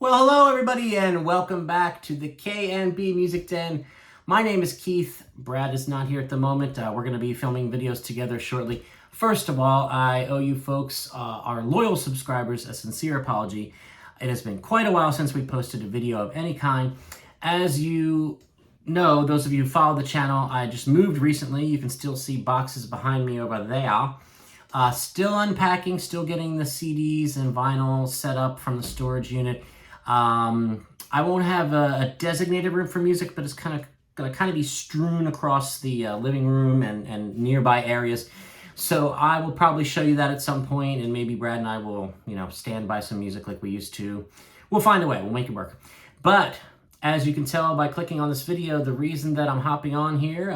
Well, hello everybody and welcome back to the K&B Music Den. My name is Keith. Brad is not here at the moment. We're going to be filming videos together shortly. First of all, I owe you folks, our loyal subscribers, a sincere apology. It has been quite a while since we posted a video of any kind. As you know, those of you who follow the channel, I just moved recently. You can still see boxes behind me over there. Still unpacking, still getting the CDs and vinyl set up from the storage unit. I won't have a designated room for music, but it's going to be strewn across the living room and nearby areas. So I will probably show you that at some point, and maybe Brad and I will, stand by some music like we used to. We'll find a way. We'll make it work. But as you can tell by clicking on this video, the reason that I'm hopping on here,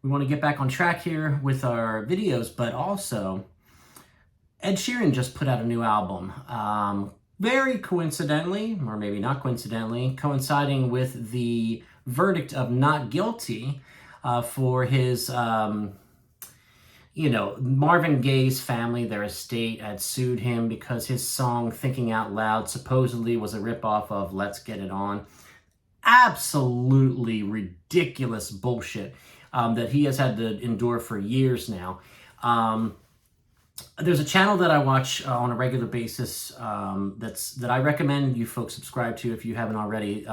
we want to get back on track here with our videos, but also Ed Sheeran just put out a new album. Very coincidentally, or maybe not coincidentally, coinciding with the verdict of not guilty for his, Marvin Gaye's family, their estate, had sued him because his song Thinking Out Loud supposedly was a ripoff of Let's Get It On. Absolutely ridiculous bullshit that he has had to endure for years now. There's a channel that I watch on a regular basis that I recommend you folks subscribe to if you haven't already.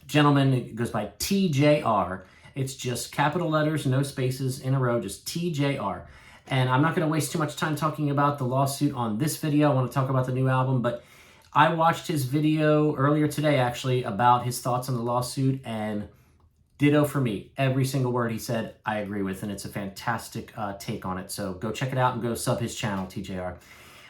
Gentleman, it goes by TJR. It's just capital letters, no spaces in a row, just TJR. And I'm not going to waste too much time talking about the lawsuit on this video. I want to talk about the new album, but I watched his video earlier today, actually, about his thoughts on the lawsuit, and ditto for me. Every single word he said, I agree with, and it's a fantastic take on it. So go check it out and go sub his channel, TJR.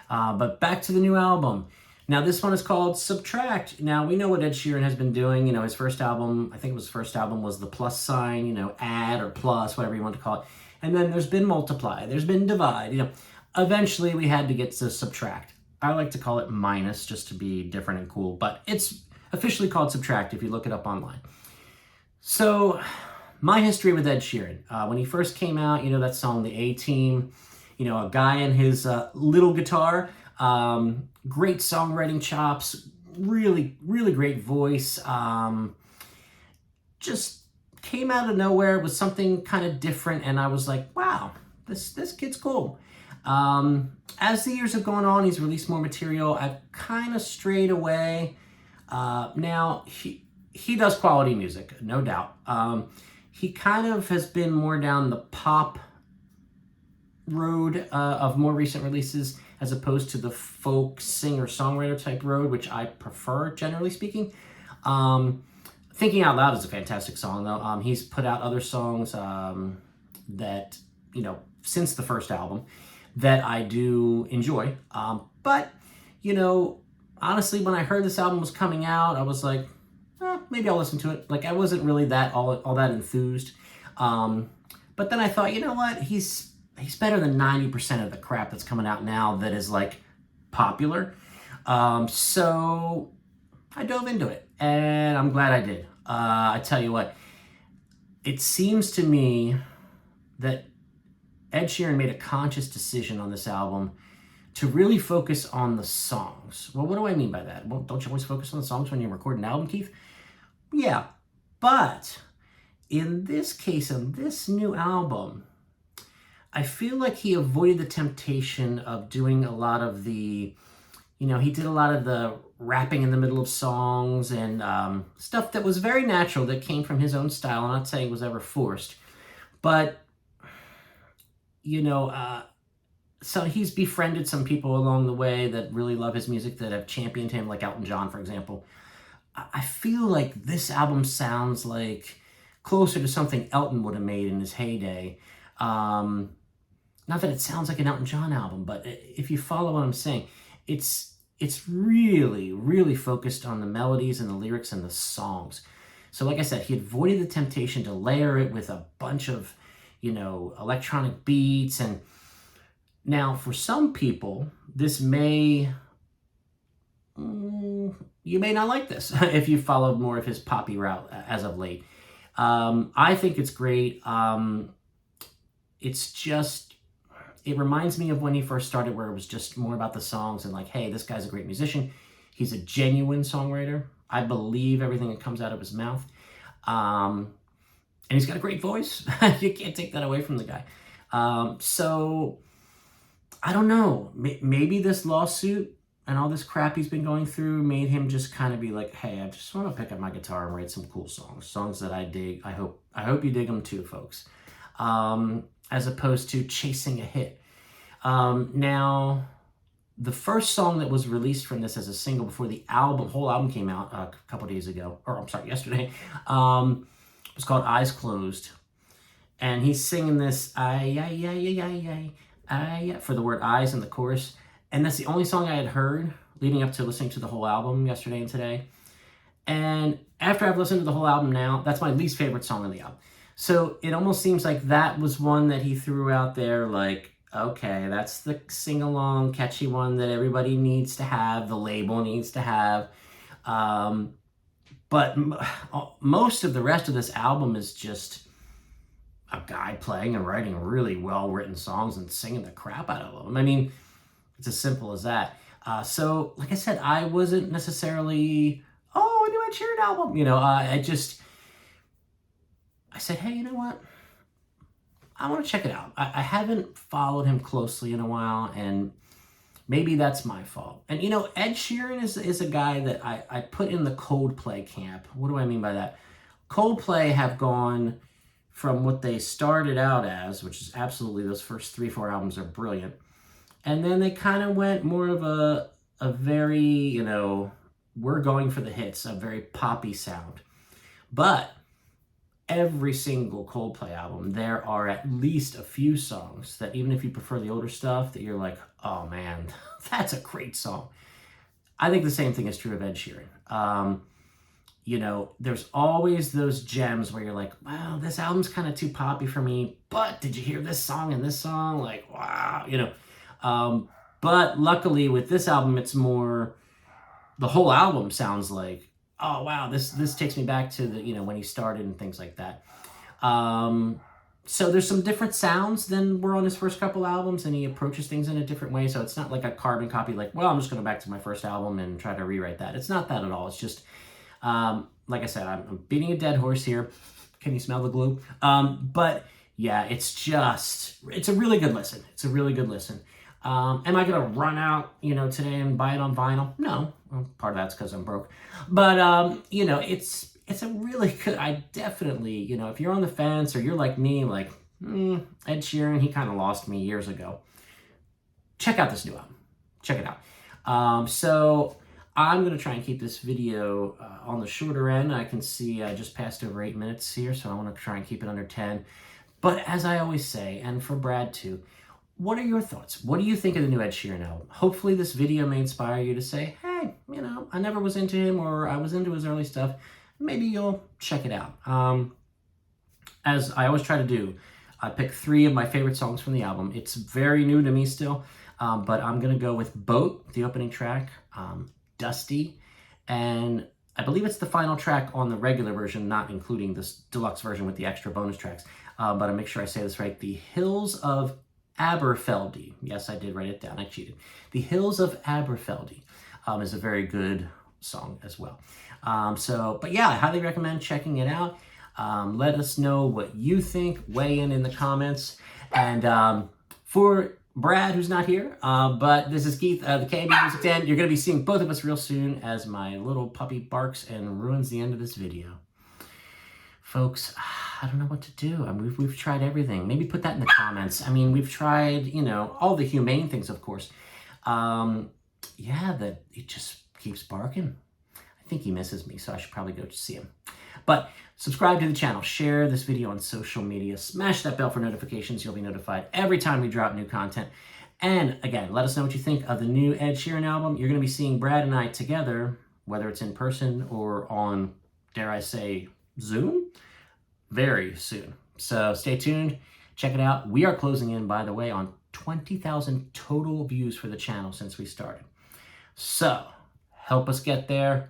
But back to the new album. Now, this one is called Subtract. Now, we know what Ed Sheeran has been doing. His first album, I think it was his first album, was the plus sign, add or plus, whatever you want to call it. And then there's been multiply. There's been divide. Eventually, we had to get to subtract. I like to call it minus just to be different and cool. But it's officially called Subtract if you look it up online. So, my history with Ed Sheeran. When he first came out, that song, The A-Team, a guy and his little guitar, great songwriting chops, really, really great voice, just came out of nowhere with something kind of different, and I was like, wow, this kid's cool. As the years have gone on, he's released more material. I've kind of strayed away. Now, he does quality music, no doubt. He kind of has been more down the pop road of more recent releases as opposed to the folk singer-songwriter type road, which I prefer, generally speaking. Thinking Out Loud is a fantastic song, though. He's put out other songs that, since the first album that I do enjoy. But, honestly, when I heard this album was coming out, I was like, maybe I'll listen to it. Like, I wasn't really that all that enthused. But then I thought, you know what? He's better than 90% of the crap that's coming out now that is, like, popular. So I dove into it, and I'm glad I did. I tell you what, it seems to me that Ed Sheeran made a conscious decision on this album to really focus on the songs. Well, what do I mean by that? Well, don't you always focus on the songs when you record an album, Keith? Yeah, but in this case, on this new album, I feel like he avoided the temptation of doing a lot of the, he did a lot of the rapping in the middle of songs and stuff that was very natural, that came from his own style. I'm not saying it was ever forced, but, so he's befriended some people along the way that really love his music, that have championed him, like Elton John, for example. I feel like this album sounds like closer to something Elton would have made in his heyday. Not that it sounds like an Elton John album, but if you follow what I'm saying, it's really, really focused on the melodies and the lyrics and the songs. So like I said, he avoided the temptation to layer it with a bunch of, electronic beats. And now for some people, this may, you may not like this if you followed more of his poppy route as of late. I think it's great. It's just, it reminds me of when he first started, where it was just more about the songs and like, hey, this guy's a great musician. He's a genuine songwriter. I believe everything that comes out of his mouth. And he's got a great voice. You can't take that away from the guy. So I don't know. Maybe this lawsuit and all this crap he's been going through made him just kind of be like, hey, I just want to pick up my guitar and write some cool songs that I dig. I hope you dig them too, folks. As opposed to chasing a hit. Now, the first song that was released from this as a single before the whole album came out a couple days ago, or I'm sorry, yesterday, was called Eyes Closed. And he's singing this, for the word eyes in the chorus. And that's the only song I had heard leading up to listening to the whole album yesterday and today. And after I've listened to the whole album now, that's my least favorite song on the album. So it almost seems like that was one that he threw out there like, okay, that's the sing-along, catchy one that everybody needs to have, the label needs to have. But most of the rest of this album is just a guy playing and writing really well-written songs and singing the crap out of them. I mean, it's as simple as that. So, like I said, I wasn't necessarily, a new Ed Sheeran album. You know, I said, hey, you know what? I want to check it out. I haven't followed him closely in a while, and maybe that's my fault. And, you know, Ed Sheeran is a guy that I put in the Coldplay camp. What do I mean by that? Coldplay have gone from what they started out as, which is absolutely, those first 3-4 albums are brilliant. And then they kind of went more of a very, you know, we're going for the hits, a very poppy sound. But every single Coldplay album, there are at least a few songs that even if you prefer the older stuff, that you're like, oh man, that's a great song. I think the same thing is true of Ed Sheeran. You know, there's always those gems where you're like, wow, this album's kind of too poppy for me, but did you hear this song and this song? Like, wow, you know. But luckily with this album, it's more, the whole album sounds like, oh wow, this takes me back to the, you know, when he started and things like that. So there's some different sounds than were on his first couple albums, and he approaches things in a different way. So it's not like a carbon copy, like, well, I'm just going to go back to my first album and try to rewrite that. It's not that at all. It's just, like I said, I'm beating a dead horse here. Can you smell the glue? But yeah, it's a really good listen. It's a really good listen. Am I going to run out, you know, today and buy it on vinyl? No. Well, part of that's because I'm broke. But, you know, it's a really good, I definitely, you know, if you're on the fence or you're like me, like, Ed Sheeran, he kind of lost me years ago. Check out this new album. Check it out. So I'm going to try and keep this video on the shorter end. I can see I just passed over 8 minutes here, so I want to try and keep it under 10. But as I always say, and for Brad too, what are your thoughts? What do you think of the new Ed Sheeran album? Hopefully this video may inspire you to say, hey, you know, I never was into him, or I was into his early stuff. Maybe you'll check it out. As I always try to do, I pick 3 of my favorite songs from the album. It's very new to me still, but I'm going to go with Boat, the opening track, Dusty, and I believe it's the final track on the regular version, not including this deluxe version with the extra bonus tracks. But I'll make sure I say this right. The Hills of Aberfeldy. Yes, I did write it down. I cheated. The Hills of Aberfeldy is a very good song as well. But yeah, I highly recommend checking it out. Let us know what you think. Weigh in the comments. And for Brad, who's not here, but this is Keith, the Candy Music Den. You're going to be seeing both of us real soon as my little puppy barks and ruins the end of this video. Folks, I don't know what to do. I mean, we've tried everything. Maybe put that in the comments. I mean, we've tried, you know, all the humane things, of course. Yeah, that it just keeps barking. I think he misses me, so I should probably go to see him. But subscribe to the channel, share this video on social media, smash that bell for notifications. You'll be notified every time we drop new content. And again, let us know what you think of the new Ed Sheeran album. You're going to be seeing Brad and I together, whether it's in person or on, dare I say, Zoom, very soon. So stay tuned, check it out. We are closing in, by the way, on 20,000 total views for the channel since we started. So help us get there.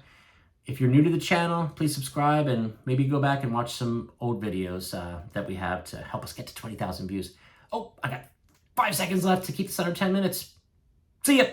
If you're new to the channel, please subscribe and maybe go back and watch some old videos that we have to help us get to 20,000 views. Oh, I got 5 seconds left to keep this under 10 minutes. See ya.